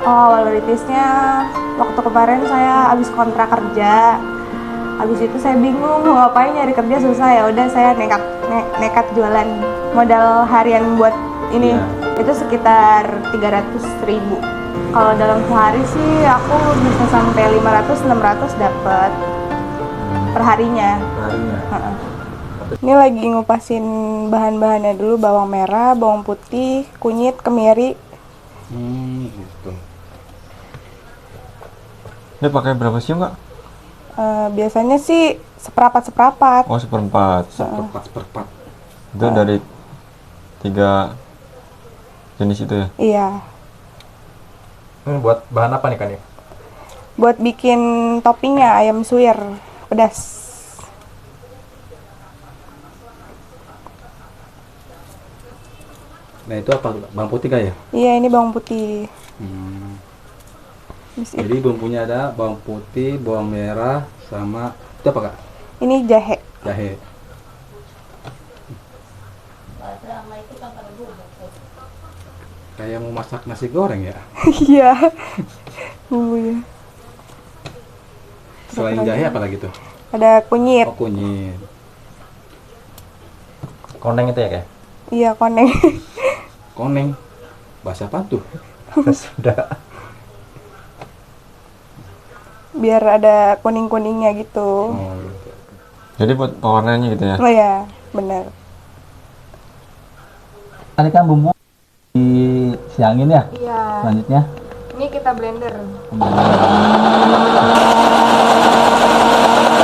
Oh, awal merintisnya waktu kemarin saya habis kontrak kerja. Habis itu saya bingung mau ngapain, nyari kerja susah, ya udah saya nekat jualan. Modal harian buat ini itu sekitar 300.000. Kalau dalam sehari sih aku bisa sampai 500-600 dapat perharinya. Ini lagi ngupasin bahan-bahannya dulu, bawang merah, bawang putih, kunyit, kemiri. Gitu. Ini pakai berapa siung, Kak? Biasanya sih seperempat. Oh, seperempat. Seperempat. Itu dari 3 jenis itu ya? Iya. Ini buat bahan apa nih kan ya? Buat bikin toppingnya ayam suwir pedas. Nah itu apa? Bawang putih kah ya? Iya, ini bawang putih. Jadi bumbunya ada bawang putih, bawang merah, sama itu apa kak? Ini jahe. Jahe. Kayak mau masak nasi goreng ya? Iya. Bumbunya. Selain jahe apa lagi tuh? Ada kunyit. Oh kunyit. Koneng itu ya, Kak? Iya, koneng. Koneng. Bahasa apa tuh? Sudah. Biar ada kuning-kuningnya gitu. Oh, gitu. Jadi buat pewarnanya gitu ya? Oh ya, benar. Tadi kan bumbu disiangin ya. Iya. Selanjutnya Ini kita blender.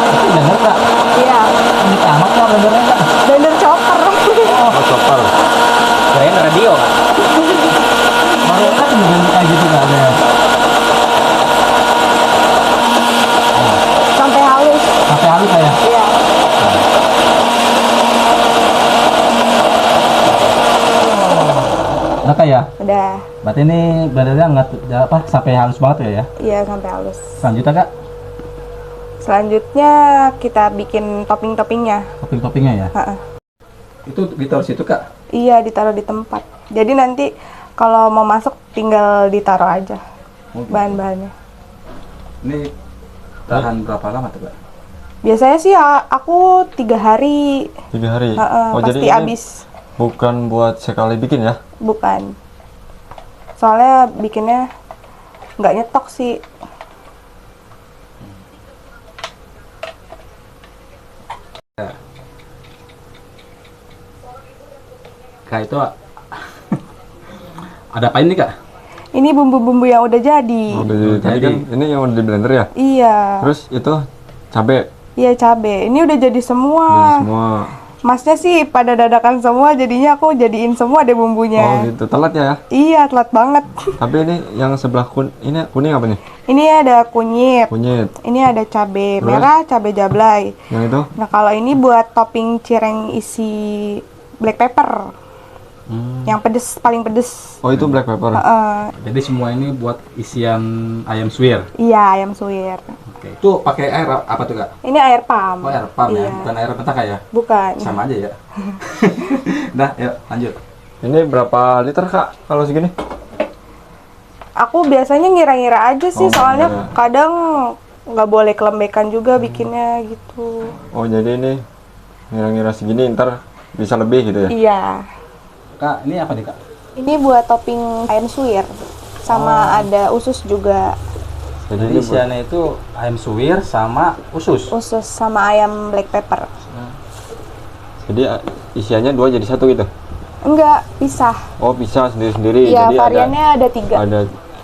itu bener kak. Iya. Ini amat kok blendernya kak. Blender chopper. Oh, chopper. Kirain radio kak. Baru kan juga kayak gitu kak ya. Sampai halus. Sampai halus saya. Iya. Udah kak ya. Udah. Berarti ini blendernya nggak apa sampai halus banget ya? Iya, sampai halus. Selanjutnya kak, Selanjutnya kita bikin topping-toppingnya. topping-toppingnya ya. Ha-ha. Itu ditaruh situ kak? Iya, ditaruh di tempat. Jadi nanti kalau mau masuk tinggal ditaruh aja bahan-bahannya. Ini tahan berapa lama tuh kak? Biasanya sih aku 3 hari. 3 hari. Ha-ha, Oh, jadi pasti ini habis. bukan buat sekali bikin ya? Bukan. Soalnya bikinnya nggak nyetok sih. Kak itu ada apa ini kak? Ini bumbu-bumbu yang udah jadi. Oh, tadi kan ini yang udah di blender ya? Iya. Terus itu cabe. Iya, cabe. Ini udah jadi semua. Jadi semua. Masnya sih pada dadakan semua, jadinya aku jadiin semua deh bumbunya. Oh, gitu. Telat ya? Iya, telat banget. Tapi ini yang sebelah ini kuning apa nih? Ini ada kunyit. Kunyit. Ini ada cabe Terus? merah, cabe jablay. Yang itu? Nah, kalau ini buat topping cireng isi black pepper. Yang pedes, paling pedes. Oh, itu black pepper. Jadi semua ini buat isian ayam suwir. Iya, ayam suwir. Oke. Itu pakai air apa tuh kak? Ini air pam. Oh air pam ya, Iya. bukan air mentah kak ya? Bukan. Sama aja ya. Dah, yuk lanjut. Ini berapa liter, Kak, kalau segini? Aku biasanya ngira-ngira aja sih, Oh, soalnya ngira. kadang nggak boleh kelembekan juga bikinnya gitu. Oh, jadi ini ngira-ngira segini ntar bisa lebih gitu ya? Iya. Kak, ini apa nih kak? Ini buat topping ayam suwir, sama ada usus juga. Jadi Jadi ini buat- isiannya itu ayam suwir sama usus. Usus sama ayam black pepper. jadi isiannya 2 jadi 1 gitu? Enggak, pisah. Oh, bisa sendiri-sendiri. Iya, jadi variannya ada 3. ada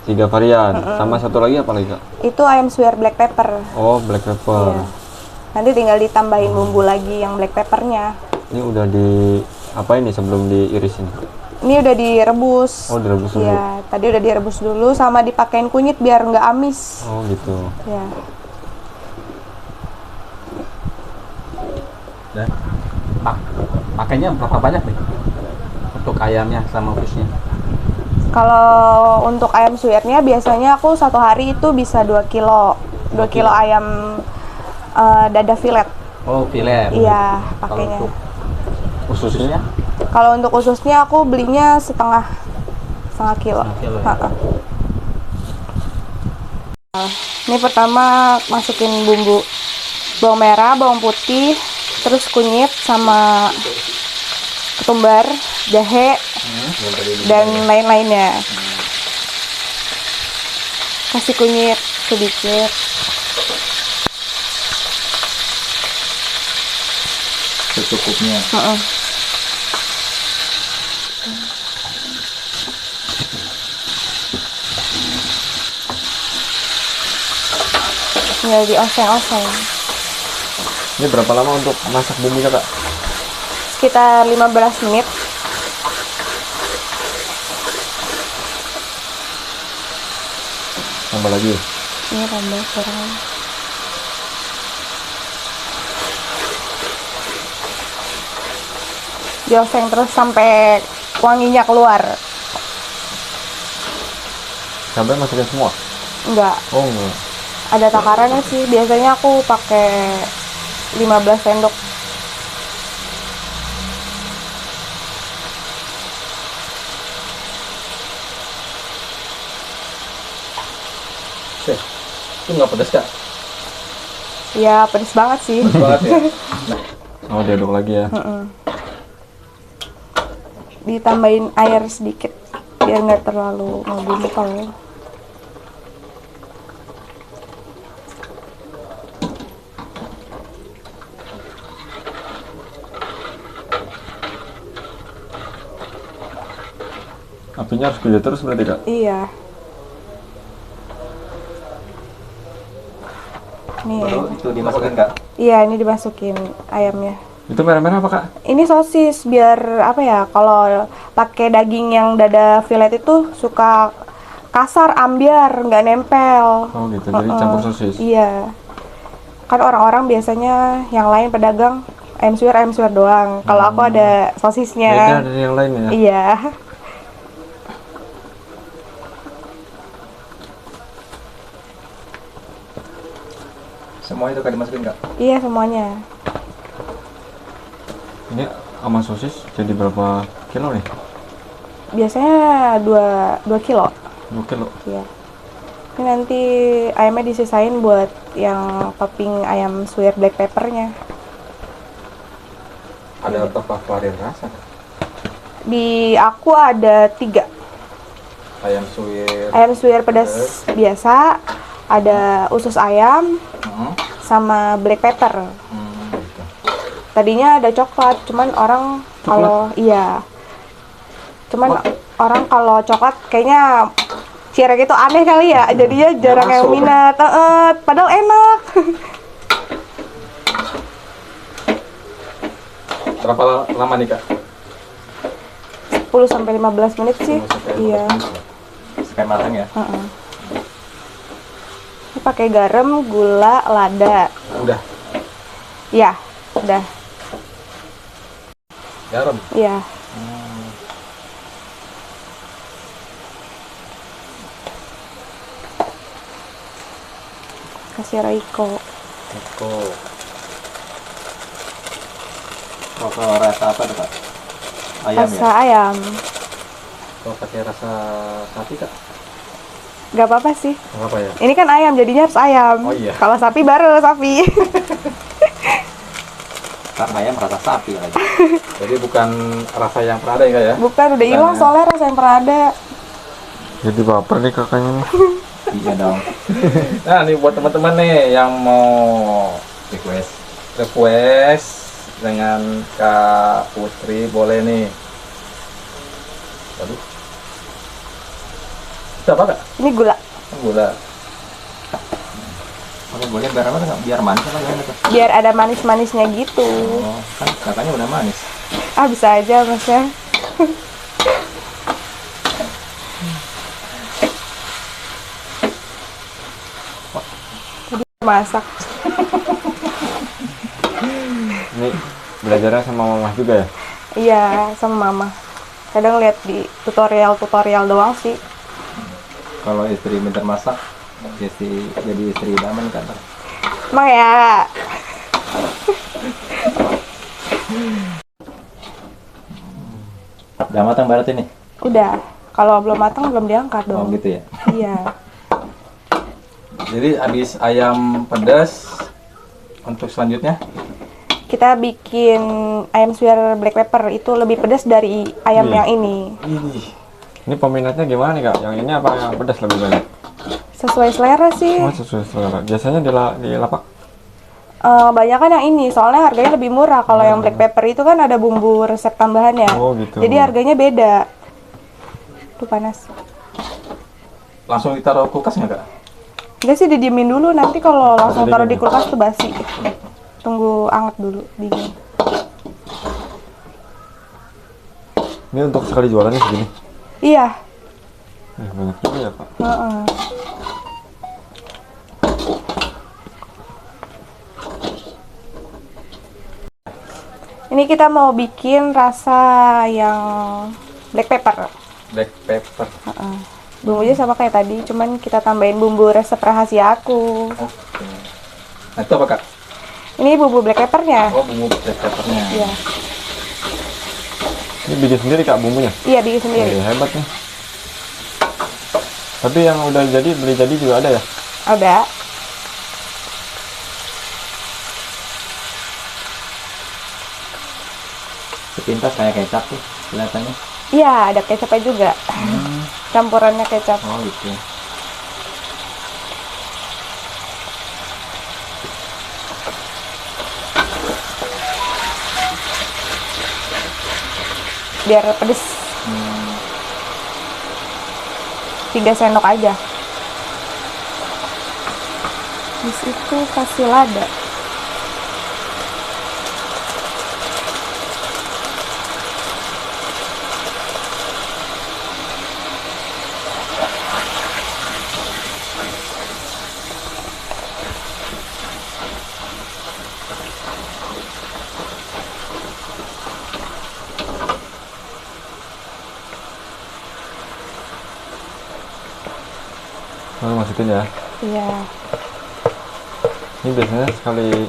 3 varian. Sama satu lagi apa lagi, Kak? Itu ayam suwir black pepper. Oh, black pepper. Iya. Nanti tinggal ditambahin bumbu lagi yang black peppernya. Ini udah di apa ini sebelum diirisin? Ini udah direbus. Oh, direbus dulu. Iya, tadi udah direbus dulu sama dipakein kunyit biar nggak amis. Oh, gitu. Ya. Dan pakainya berapa banyak nih? Untuk ayamnya sama ususnya. Kalau untuk ayam suwirnya biasanya aku 1 hari itu bisa 2 kilo. 2 kilo ayam dada filet. Oh, filet. Iya, Kalau pakainya. untuk ususnya? Kalau untuk ususnya aku belinya setengah kilo. Setengah kilo ya? Ha-ha. Ini pertama masukin bumbu bawang merah, bawang putih, terus kunyit sama ketumbar, jahe, dan lain-lainnya. Kasih kunyit sedikit. Secukupnya. Heeh. Ya, dioseng-oseng. Ini berapa lama untuk masak bumbunya, Kak? Sekitar 15 menit. Tambah lagi. Ini tambah kurang. Dioseng terus sampai wanginya keluar. Sampai masukin semua? Enggak, Oh, enggak. ada takarannya sih. Biasanya aku pakai 15 sendok. Itu nggak pedas Kak? Ya, pedes banget sih. Pedas banget ya. Oh, diaduk lagi ya. Ditambahin air sedikit biar nggak terlalu ngebumpel. Apinya harus gede terus berarti, Kak? Iya. Nih. Baru itu dimasukin Kak? Iya, ini dimasukin ayamnya. Itu merah-merah apa, Kak? Ini sosis biar apa ya? Kalau pakai daging yang dada fillet itu suka kasar, ambiar, nggak nempel. Oh gitu, jadi campur sosis. Iya. Kan orang-orang biasanya yang lain pedagang ayam suwir doang. Kalau aku ada Beda sosisnya. dari yang lain ya? Iya. Semua itu Kak dimasukin Kak? Iya semuanya. Ini sama sosis jadi berapa kilo nih? Biasanya 2 kilo. 2 kilo. Iya. Ini nanti ayamnya disisain buat yang topping ayam suwir black peppernya. Ada berapa varian rasa Kak? Di aku ada 3. Ayam suwir. Ayam suwir pedas biasa, ada usus ayam, sama black pepper. Gitu. Tadinya ada coklat, cuman orang kalau iya. Cuman orang kalau coklat kayaknya cireng itu aneh kali ya, jadinya jarang yang masuk. minat. Padahal enak. Berapa lama nih Kak? 10 sampai 15 menit sih. 10 sampai 15 Iya. menit. Sampai matang ya? Ini pakai garam, gula, lada. Udah. Ya, udah. Garam. Iya. Kasih Royco. Kok. Kalau rasa apa tuh Kak? Ayam Rasa ya? ayam. Kalau pakai rasa sapi Kak? Gak apa-apa sih. Nggak apa ya? Ini kan ayam, jadinya harus ayam. Oh iya. Kalau sapi baru sapi. Karena ayam rasa sapi lagi. Jadi bukan rasa yang pernah ada ya Kak ya? Bukan, udah hilang ya? soalnya rasa yang pernah ada. Jadi baper nih kakaknya nih. Iya dong. Nah, ini buat teman-teman nih yang mau request dengan Kak Putri boleh nih. Waduh. Itu apa Kak? Ini gula. Gula. Oke, boleh biar apa Kak? Biar manis apa gimana Kak? Biar ada manis-manisnya gitu. Oh, kan katanya udah manis. Ah, bisa aja masnya. Jadi masak. Ini belajarnya sama mama juga ya? Iya, sama mama. Kadang lihat di tutorial doang sih. Kalau istri pintar masak, jadi istri idaman kan? Emang ya. Udah matang barat ini? Udah. Kalau belum matang belum diangkat Oh dong. gitu ya? Iya. Jadi habis ayam pedas, untuk selanjutnya Kita bikin ayam suwir black pepper, itu lebih pedas dari ayam Wih. yang ini. Ini peminatnya gimana nih kak? Yang ini apa yang pedas lebih banyak? Sesuai selera sih. Oh sesuai selera. Biasanya di lapak. Banyak kan yang ini, soalnya harganya lebih murah. Kalau yang black pepper itu kan ada bumbu resep tambahannya. Oh, gitu. Jadi harganya beda. Tuh panas. langsung ditaruh kulkas nggak kak? Enggak sih, didiemin dulu. Nanti kalau langsung taruh di didiemin. kulkas tuh basi. Tunggu anget dulu, dingin. Ini untuk sekali jualannya segini. Iya. Banyak juga ya pak. Heeh. Ini kita mau bikin rasa yang black pepper. Black pepper. Heeh. Bumbunya sama kayak tadi, cuman kita tambahin bumbu resep rahasia aku. Oke. Nah itu apa kak? Ini bumbu black peppernya. Oh bumbu black peppernya. Iya. Ini bikin sendiri kak bumbunya. Iya, bikin sendiri. Hebat nih. Tapi yang udah jadi beli jadi juga ada ya? Ada. Sepintas kayak kecap tuh kelihatannya. Iya, ada kecapnya juga. Campurannya kecap. Oh gitu. Biar pedes. 3 sendok aja. Terus itu kasih lada. Lalu masukin ya. Iya. Ini biasanya sekali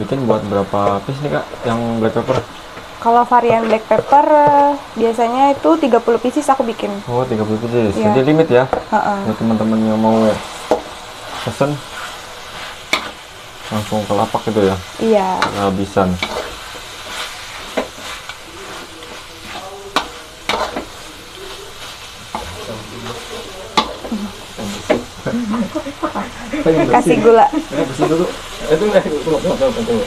bikin buat berapa piece nih kak? Yang black pepper? Kalau varian black pepper biasanya itu 30 pieces aku bikin. Oh 30 pieces. Iya. Jadi limit ya. Heeh. Buat teman-teman yang mau pesen langsung ke lapak gitu ya. Iya. Kehabisan. Kasih gula. Bersih dulu. Tunggu.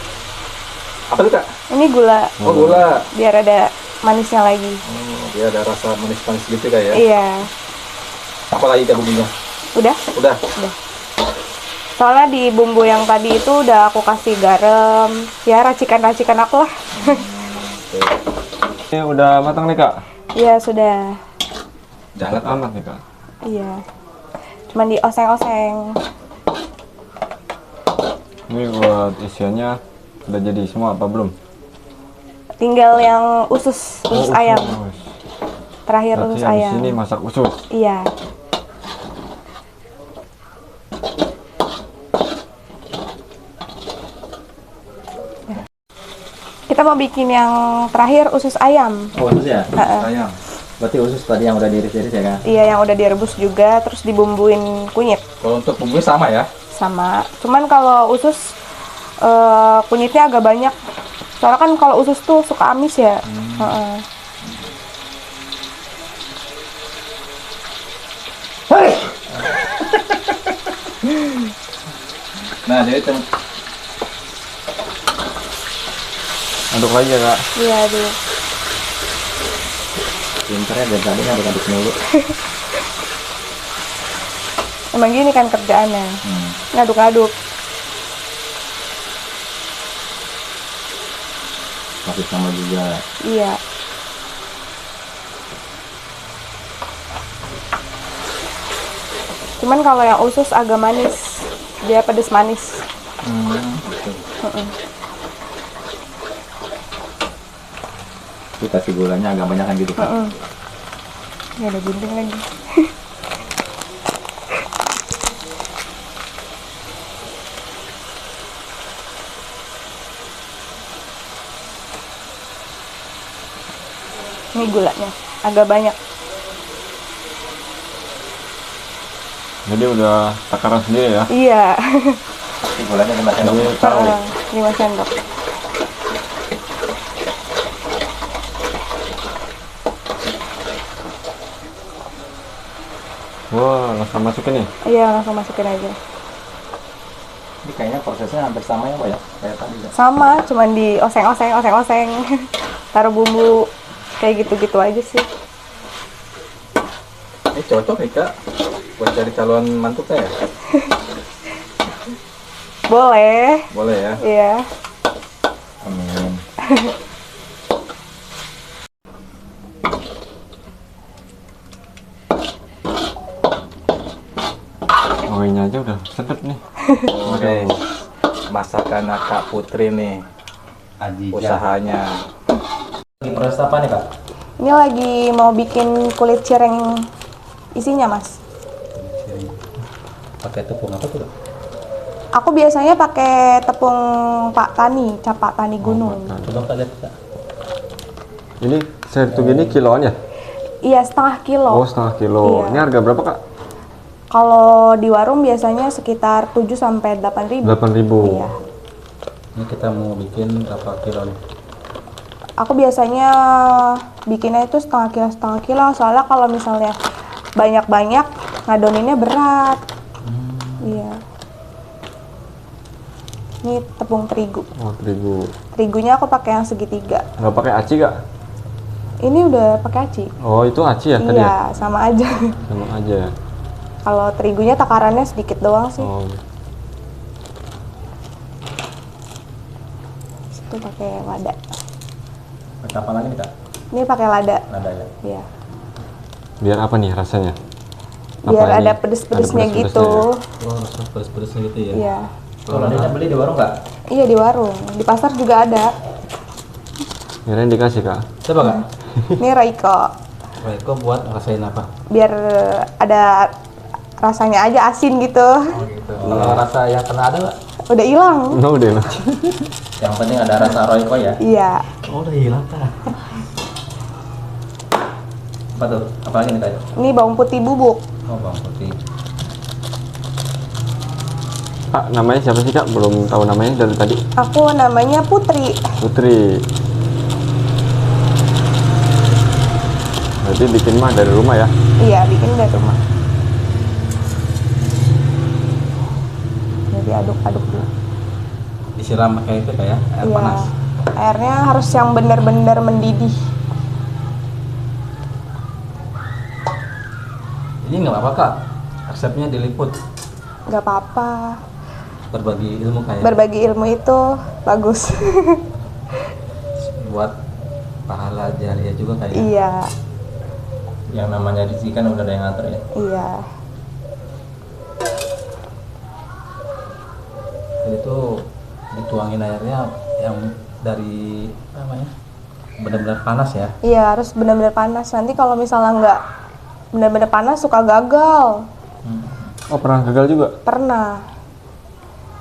Apa tuh kak? Ini gula Oh gula. biar ada manisnya lagi. Oh, dia ada rasa manis-manis gitu kak ya. Iya. Apa lagi kak bumbunya? Udah? Udah. Soalnya di bumbu yang tadi itu udah aku kasih garam. Ya racikan-racikan aku lah. Ini udah matang nih kak. Iya, sudah. Jangan Amat nih kak. Iya. Cuman dioseng-oseng. Ini buat isiannya udah jadi semua apa belum? Tinggal yang usus ayam. Usus. Terakhir Berarti usus yang di ayam. sini masak usus. Iya. Kita mau bikin yang terakhir usus ayam. Oh usus ya? sayang. Berarti usus tadi yang udah diiris-iris ya kan? Iya, yang udah direbus juga, terus dibumbuin kunyit Kalau untuk bumbunya sama ya? sama. Cuman kalau usus kunyitnya agak banyak. Soalnya kan kalau usus tuh suka amis ya. Heeh. Nah jadi Aduk lagi ya kak. Iya, dulu. Pinter ya dari tadi ngaduk-ngaduk mulu. Emang gini kan kerjaannya. Ngaduk-ngaduk. Masih sama juga. Iya. Cuman kalau yang usus agak manis. Dia pedes manis. Itu kasih gulanya agak banyak kan gitu kan? Ini ada gunting lagi. Ini gulanya agak banyak. Jadi udah takaran sendiri ya. Iya. Gulanya 5 sendok. Ini taruh ya. 5 sendok. Wah, langsung masukin nih. Iya, langsung masukin aja. Ini kayaknya prosesnya hampir sama ya, Pak ya? Kayak tadi ya. Sama, cuman di oseng-oseng. Taruh bumbu kayak gitu-gitu aja sih. Ini cocok nih, Kak, buat cari calon mantu saya. Boleh. Boleh ya? Iya. Amin. Awalnya aja udah sedap nih. Oke. Masakan Kak Putri nih. Usahanya. Lagi proses apa nih Kak? Ini lagi mau bikin kulit cireng isinya, Mas. Pakai tepung apa tuh? Aku biasanya pakai tepung Pak Tani, cap Pak Tani Gunung. Coba Kak lihat, Kak. Ini satu gini kiloan ya? Iya, setengah kilo. Oh, setengah kilo. Iya. Ini harga berapa, Kak? Kalau di warung biasanya sekitar 7 sampai 8 ribu. 8.000. Iya. Ini kita mau bikin berapa kilo nih? Aku biasanya bikinnya itu setengah kilo. Soalnya kalau misalnya banyak-banyak, ngadoninnya berat. Iya. Ini tepung terigu. Oh, terigu. Terigunya aku pakai yang segitiga. Nggak pakai aci, Kak? Ini udah pakai aci. Oh, itu aci ya tadi ya? Iya, sama aja. Sama aja. Kalau terigunya takarannya sedikit doang sih. Oh. Itu pakai lada. Pakai apa lagi nih, Kak? Ini pakai lada. Nada ya? Iya. Biar apa nih rasanya? Biar Apa ini? ada pedes-pedesnya Ada gitu. Oh, rasa pedes-pedesnya gitu ya? Iya. Kalau ladanya beli di warung Kak? Iya di warung. Di pasar juga ada. Kirain dikasih, Kak. Coba, Kak. Ini Raiko. Baik, kok buat rasain apa? Biar ada rasanya aja asin gitu. Oh, gitu. Kalau rasa yang kena ada, Kak? Udah hilang. No, udah lah. Yang penting ada rasa Royco ya. Iya. Oh, udah hilang, Kak. Apa tuh? Apa lagi nih Kak? Ini bawang putih bubuk. Oh, bawang putih. Kak, namanya siapa sih, Kak? Belum tahu namanya dari tadi. Aku namanya Putri. Putri. Berarti bikin mah dari rumah ya? Iya, bikin dari rumah. Jadi aduk-aduk dulu. Disiram pakai itu kayak air Iya. panas. Airnya harus yang benar-benar mendidih. Ini nggak apa-apa, Kak. Resepnya diliput. Nggak apa-apa. Berbagi ilmu kayak Berbagi ilmu itu bagus. buat pahala jariah juga kayak. Iya, Yang namanya rezeki kan udah ada yang ngatur ya. iya. Jadi itu dituangin airnya yang dari apa namanya? Benar-benar panas ya. Iya, harus benar-benar panas. Nanti kalau misalnya nggak benar-benar panas suka gagal. Oh, pernah gagal juga? Pernah.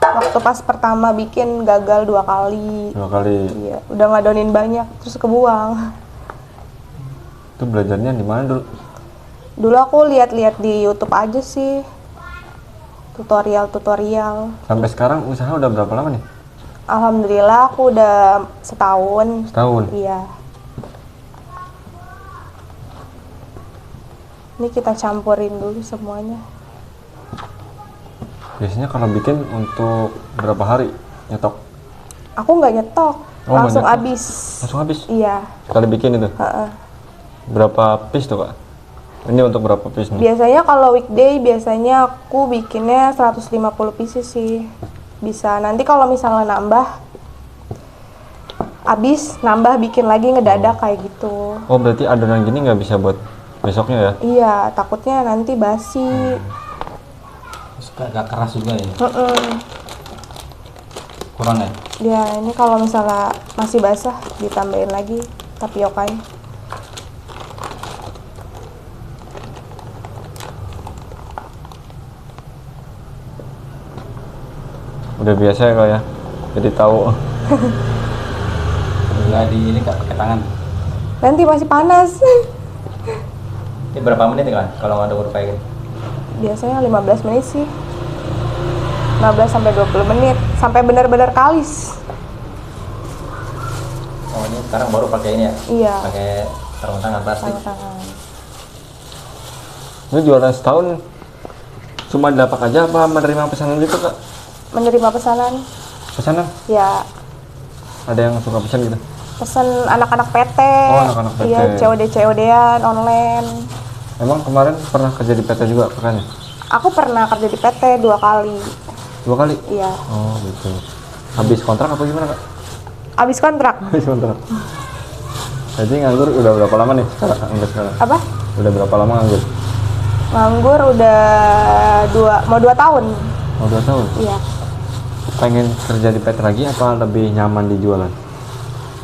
Waktu pas pertama bikin gagal 2 kali. 2 kali. Iya, udah ngadonin banyak terus kebuang. Itu belajarnya di mana dulu? Dulu aku lihat-lihat di YouTube aja sih. Tutorial-tutorial. Sampai sekarang usaha udah berapa lama nih? Alhamdulillah aku udah setahun. Setahun. Iya. Ini kita campurin dulu semuanya. Biasanya kalau bikin untuk berapa hari nyetok? Aku nggak nyetok, Oh, nggak langsung nyetok. habis. Langsung habis? Iya. Sekali bikin itu? Heeh. Berapa piece tuh, Kak? Ini untuk berapa piece nih? Biasanya kalau weekday biasanya aku bikinnya 150 pieces sih. Bisa. Nanti kalau misalnya nambah habis, nambah bikin lagi ngedadak kayak gitu. Oh, berarti adonan gini nggak bisa buat besoknya ya? Iya, takutnya nanti basi. Suka agak keras juga ya. Heeh. Kurang ya? Ya, ini kalau misalnya masih basah ditambahin lagi tapiokanya. Udah biasa ya, Kak ya? Jadi tahu. Nggak di ini Kak pakai tangan. Nanti masih panas. Ini berapa menit nih Kak kalau ngaduk kayak gini? Biasanya 15 menit sih. 15 sampai 20 menit sampai benar-benar kalis. Oh ini sekarang baru pakai ini ya? Iya. Pakai sarung tangan plastik. Sarung tangan. Ini jualan setahun cuma dapat aja apa menerima pesanan gitu kak? Menerima pesanan. Pesanan? Ya, Ada yang suka pesan gitu? pesan anak-anak PT. Oh, anak-anak PT. Iya, COD-COD-an online. Emang kemarin pernah kerja di PT juga kakaknya? Aku pernah kerja di PT 2 kali. 2 kali? Iya. Oh gitu. Habis kontrak apa gimana kak? Abis kontrak. Habis kontrak. Jadi nganggur udah berapa lama nih sekarang? Apa? Udah berapa lama nganggur? Nganggur udah 2 tahun. Oh 2 tahun. Iya. Pengen kerja di PT lagi apa lebih nyaman di jualan?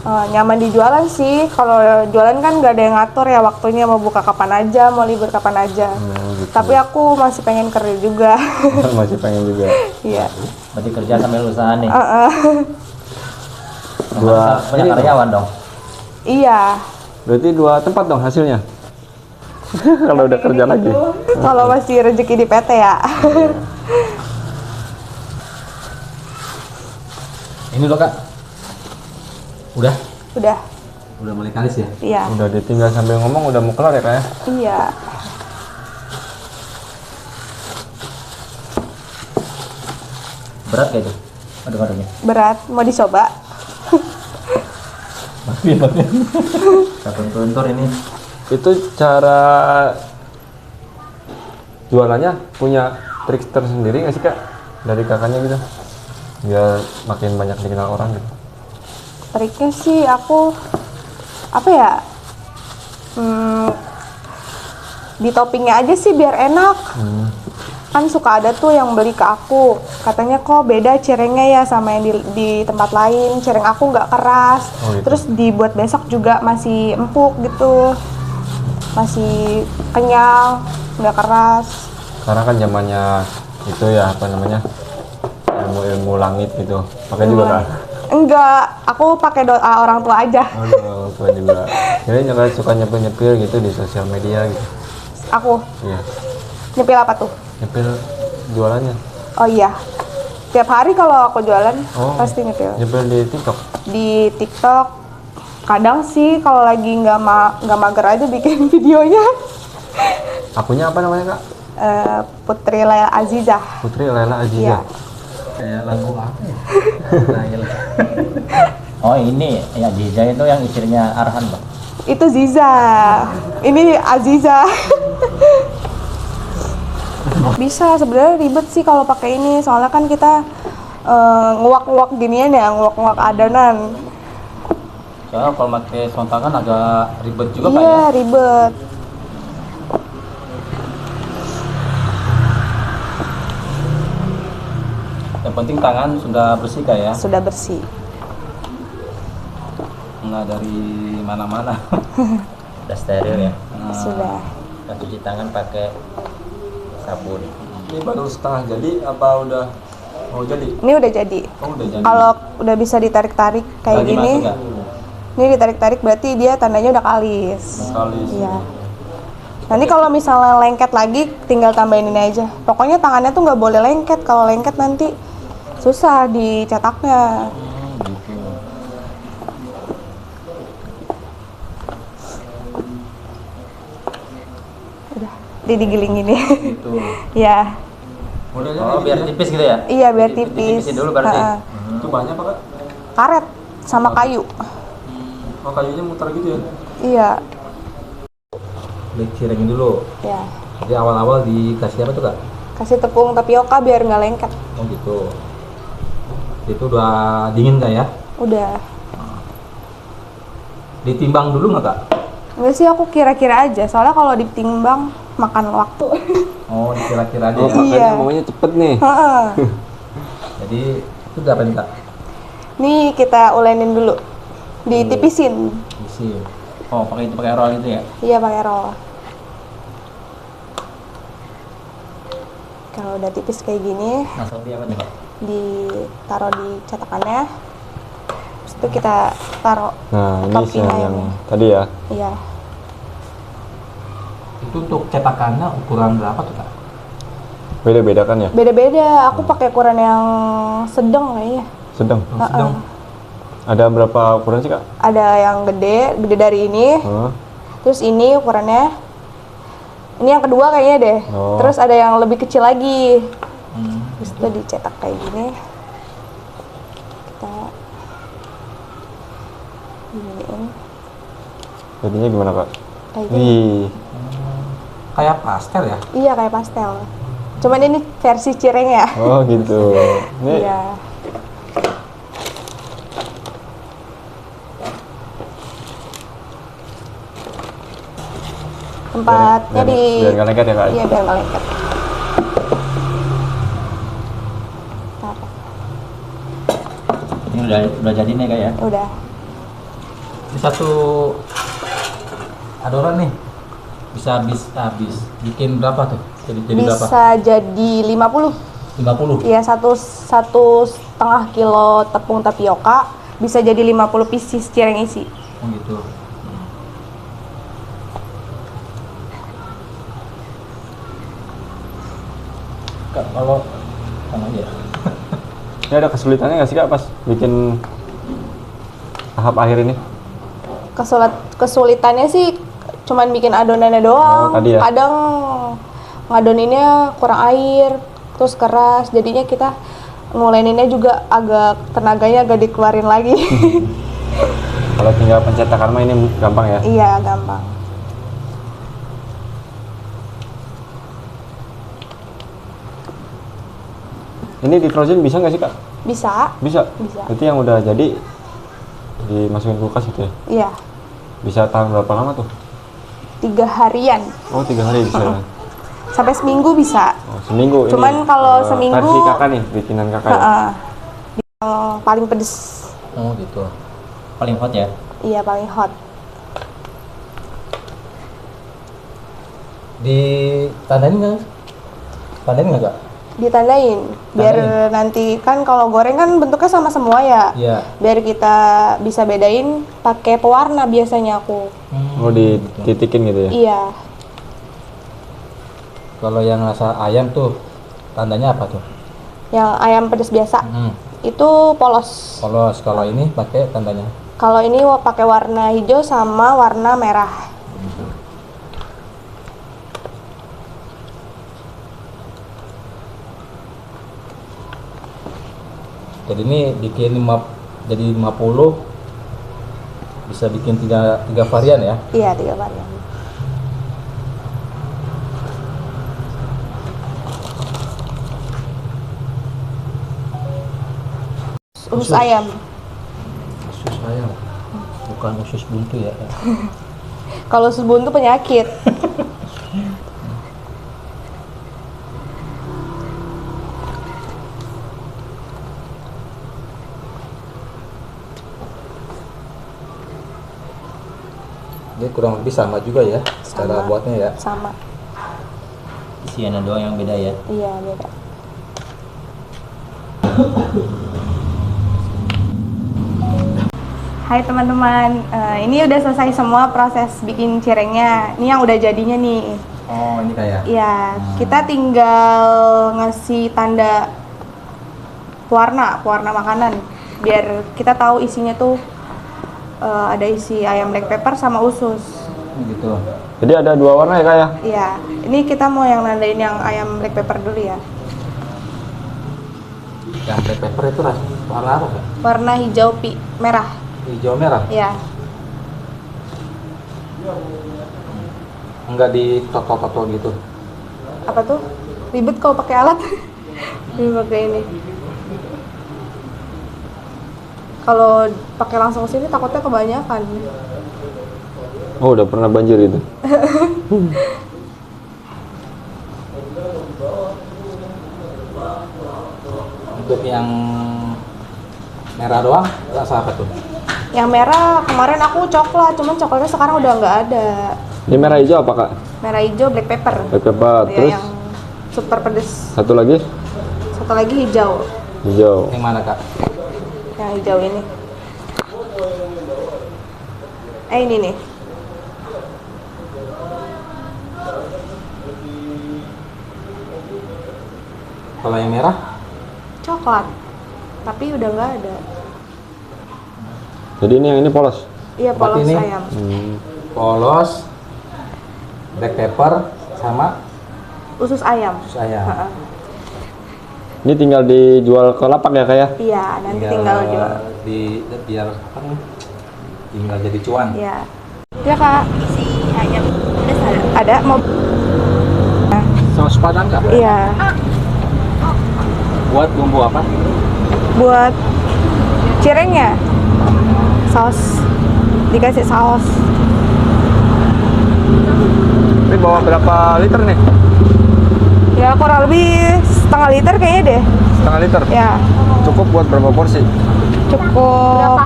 Nyaman di jualan sih. Kalau jualan kan gak ada yang ngatur ya waktunya, mau buka kapan aja, mau libur kapan aja. Oh, gitu. Tapi aku masih pengen kerja juga. Masih pengen juga. Iya. Berarti kerja sambil usaha nih. Dua Banyak ini karyawan dong. Iya. Berarti 2 tempat dong hasilnya. Kalau udah kerja lagi. Kalau masih rezeki di PT ya. Ini loh kak. Udah? Udah. Udah mulai kalis ya? Iya. Udah ditinggal sambil ngomong udah mau kelar ya kak ya? Iya. Berat kayak itu? Aduk-aduknya? Berat. Mau dicoba? Tuntur ini. Itu cara jualannya punya trik tersendiri nggak sih kak? Dari kakaknya gitu? Biar makin banyak dikenal orang gitu. Triknya sih aku apa ya? Di toppingnya aja sih biar enak. Kan suka ada tuh yang beli ke aku, katanya kok beda cirengnya ya sama yang di tempat lain, cireng aku nggak keras. Oh, gitu. Terus dibuat besok juga masih empuk gitu, masih kenyal, nggak keras. Karena kan zamannya itu ya apa namanya ilmu langit gitu. Pakai juga kak? Enggak, aku pakai doa orang tua aja. Oh, tua juga. Jadi kakak suka nyepil di sosial media gitu. Aku Iya. nyepil apa tuh? Nyepil jualannya. Oh iya, tiap hari kalau aku jualan Oh. pasti nyepil. Nyepil di TikTok. Di TikTok kadang sih kalau lagi nggak mager aja bikin videonya. Akunnya apa namanya kak? Putri Laila Azizah. Putri Laila Iya. Azizah. Kayak lagu apa ya? Oh ini ya Jiza itu yang istrinya Arhan bang. Itu Ziza. Ini Aziza. Bisa sebenarnya ribet sih kalau pakai ini, soalnya kan kita nguak-nguak ginian ya, nguak-nguak adonan. Soalnya kalau pakai sarung tangan agak ribet juga pak Iya, ya. ribet. Yang penting tangan sudah bersih kak ya. Sudah bersih. Nggak dari mana-mana. Udah steril ya. Sudah. Nah, cuci tangan pakai sabun. Ini baru setengah jadi apa udah mau jadi? Ini udah jadi. Oh udah jadi. Kalau udah bisa ditarik-tarik kayak Lagi gini, masuk nggak? ini ditarik-tarik berarti dia tandanya udah kalis. Kalis. Iya. Nanti kalau misalnya lengket lagi, tinggal tambahin ini aja. Pokoknya tangannya tuh nggak boleh lengket. Kalau lengket nanti susah dicetaknya. Gitu. Udah, digilingin ya. Gitu. Ya, Modelnya Oh biar tipis gitu ya? iya biar tipis. Ditipisin dulu berarti. Ha-ha. itu banyak apa kak? Karet sama kayu. Oh kayunya muter gitu ya? Iya, Dicirengin dulu. ya. Jadi awal-awal dikasih apa tuh kak? Kasih tepung tapioka biar nggak lengket. Oh gitu. Itu udah dingin kak ya? Udah. Ditimbang dulu nggak kak? Enggak sih, aku kira-kira aja. Soalnya kalau ditimbang makan waktu. Oh dikira-kira aja Oh ya? Iya. makanya maunya cepet nih. Heeh. Jadi itu berapa nih kak? Nih kita ulenin dulu. Ditipisin. Isi. Oh pakai roll itu ya? Iya, pakai roll. Kalau udah tipis kayak gini, Langsung di apa nih kak? ditaruh di cetakannya. Terus itu kita taruh. Nah ini sih Toppingnya yang ini. tadi ya. Iya. Itu untuk cetakannya ukuran berapa tuh kak? Beda-beda kan ya? Beda-beda. Aku pakai ukuran yang sedang kayaknya. Sedang. Heeh. Ada berapa ukuran sih kak? Ada yang gede dari ini. Oh. Terus ini ukurannya. Ini yang kedua kayaknya deh. Oh. Terus ada yang lebih kecil lagi. Terus itu dicetak kayak gini. Kita giniin. Jadinya gimana kak? Kayak gini. Wih. Kayak pastel ya? Iya kayak pastel. Cuman ini versi cireng ya. Oh gitu. Ini Iya. Tempatnya biar- di. biar nggak lengket ya, Kak? Iya biar nggak lengket. Taruh. Ini udah jadi nih kak ya. Udah. Di satu adonan nih bisa habis bikin berapa tuh? Jadi berapa? Bisa jadi 50. 50. Iya, satu setengah kilo tepung tapioka bisa jadi 50 pieces cireng isi. Oh gitu. Kak, kalau sama aja. ini ada kesulitannya nggak sih kak pas bikin tahap akhir ini? Kesulitannya sih cuman bikin adonannya doang. Oh, tadi ya? Kadang ngadoninnya kurang air, terus keras. Jadinya kita nguleninnya juga tenaganya agak dikeluarin lagi. Kalau tinggal pencetakan mah ini gampang ya? Iya, gampang. Ini di frozen bisa nggak sih kak? Bisa? Bisa? Bisa. Berarti yang udah jadi dimasukin kulkas itu ya? Iya. Bisa tahan berapa lama tuh? 3 harian. Oh 3 hari bisa ya? Sampai seminggu bisa. Oh, seminggu ini. Cuman kalau seminggu- Versi kakak nih, bikinan kakak ya? Heeh. Yang paling pedes. Oh gitu. Paling hot ya. Iya, paling hot. Ditandain nggak? Tandain nggak kak? Ditandain biar nanti kan kalau goreng kan bentuknya sama semua ya. Iya. Biar kita bisa bedain pakai pewarna biasanya aku. Oh dititikin gitu ya? Iya. Kalau yang rasa ayam tuh tandanya apa tuh? Yang ayam pedas biasa itu polos. Polos. Kalau ini pakai tandanya. Kalau ini pakai warna hijau sama warna merah. Jadi ini bikin jadi 50 bisa bikin tiga varian ya. Iya, 3 varian. Usus ayam. Usus ayam. Bukan usus buntu ya. Kalau usus buntu penyakit. Dia kurang lebih sama juga ya cara Sama. buatnya ya. Sama. Isiannya doang yang beda ya. Iya, beda. Hai teman-teman, ini udah selesai semua proses bikin cirengnya. Ini yang udah jadinya nih. Oh ini kayak. Iya, kita tinggal ngasih tanda warna makanan biar kita tahu isinya tuh ada isi ayam black pepper sama usus. Gitu. Jadi ada 2 warna ya kak ya? Iya, ini kita mau yang nandain yang ayam black pepper dulu ya. Yang black pepper itu warna apa Kak? Warna hijau merah. Hijau merah. Iya. Enggak di toto gitu. Apa tuh? Ribet kalau pakai alat. Ini pakai ini. Kalau pakai langsung ke sini takutnya kebanyakan. Oh udah pernah banjir itu? Untuk yang merah doang rasa apa tuh? Yang merah kemarin aku coklat, cuman coklatnya sekarang udah nggak ada. Ini merah hijau apa kak? Merah hijau black pepper. Black pepper, Ya, terus yang super pedes. satu lagi Satu lagi hijau. hijau. Yang mana Kak? Yang hijau ini. Ini nih. Kalau yang merah? Coklat. Tapi udah nggak ada. Jadi ini yang ini polos. Iya, Berarti polos ini? ayam. Polos, black pepper, sama Usus ayam. sus ayam. Heeh. Ini tinggal dijual ke lapak ya kayak? Iya, nanti tinggal jual. Biar apa nih? Tinggal jadi cuan. Iya. Ya kak. Isi ayam pedas ada? Ada. Mau? Saus padang nggak? Iya. Buat bumbu apa? Buat cirengnya. Saus. Dikasih saus. Ini bawa berapa liter nih? Ya kurang lebih setengah liter kayaknya deh. Setengah liter? Ya. Cukup buat berapa porsi? Cukup.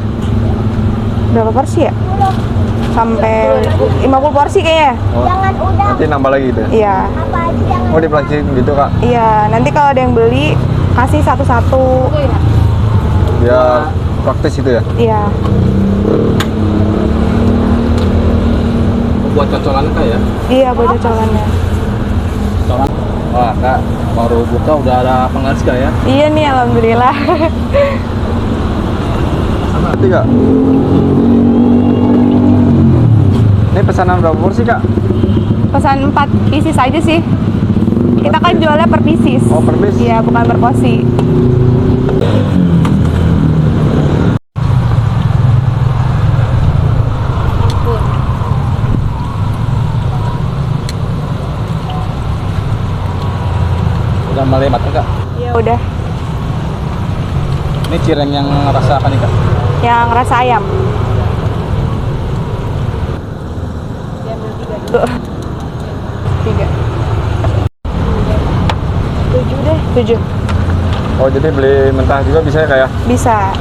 Berapa porsi ya? Sampai 50 porsi kayaknya. Oh, nanti nambah lagi gitu ya? Iya. Oh, di plastik gitu kak? Iya, nanti kalau ada yang beli kasih satu-satu. Biar praktis itu ya? Iya. Buat cocolan kak ya? Iya, buat cocolannya. Cocolan. Wah kak, baru buka udah ada penglaris kak ya? Iya nih, alhamdulillah. Nanti kak? Ini pesanan berapa porsi kak? Pesan 4 pieces aja sih. Kita kan jualnya per pieces. Oh, per piece? Iya, bukan per porsi. Udah mulai matang kak? Iya, udah. Ini cireng yang rasa apa nih kak? Yang rasa ayam. Tuh. 3. 7 deh, 7. Oh, jadi beli mentah juga bisa ya kak ya? Bisa.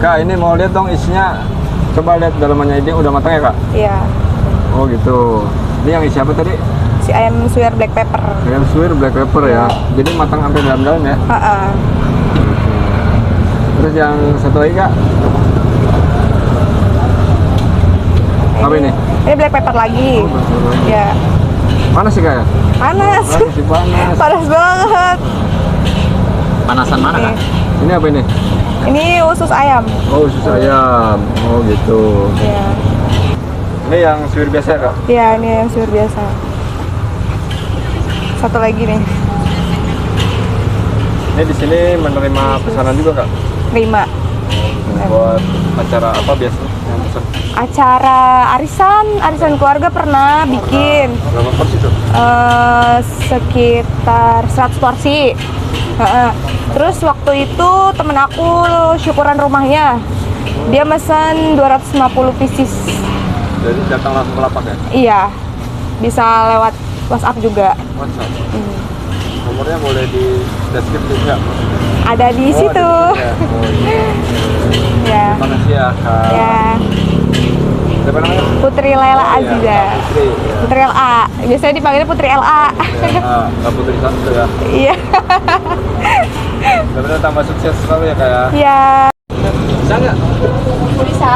Kak, ini mau lihat dong isinya. Coba lihat dalamannya, ini udah matang ya kak? Iya. Oh gitu. Ini yang isi apa tadi? Si ayam suwir black pepper. Ayam suwir black pepper ya. Jadi matang sampai dalam-dalam ya. Heeh. Terus yang satu lagi kak? Apa ini? Ini black pepper lagi. Oh, black pepper lagi. Ya. Panas sih kak ya? Panas. Masih panas. Panas banget. Panasan mana kak? Ini apa ini? Ini usus ayam. Oh, usus ayam. Oh gitu. Iya. Ini yang suwir biasa ya kak? Iya, ini yang suwir biasa. Satu lagi nih. Ini di sini menerima pesanan juga kak? Terima. Buat acara apa biasanya yang pesan? Acara arisan keluarga pernah bikin. Berapa porsi tuh? Sekitar 100 porsi. Heeh. Terus waktu itu temen aku syukuran rumahnya. Dia mesen 250 pieces. Jadi datang langsung ke lapak ya? Iya. Bisa lewat WhatsApp juga. WhatsApp. Nomornya boleh di deskripsi nggak? Ada di Oh, situ. ada di sini ya. Oh, iya. Ya. Terima kasih ya kak. Ya. Siapa namanya? Putri Lela Oh, iya, Aziza. Kak Putri. Ya. Putri LA. Biasanya dipanggilnya Putri LA. Kak Putri satu ya. Iya. Sebenarnya tambah sukses selalu ya kak ya. Iya. Bisa nggak? Bisa.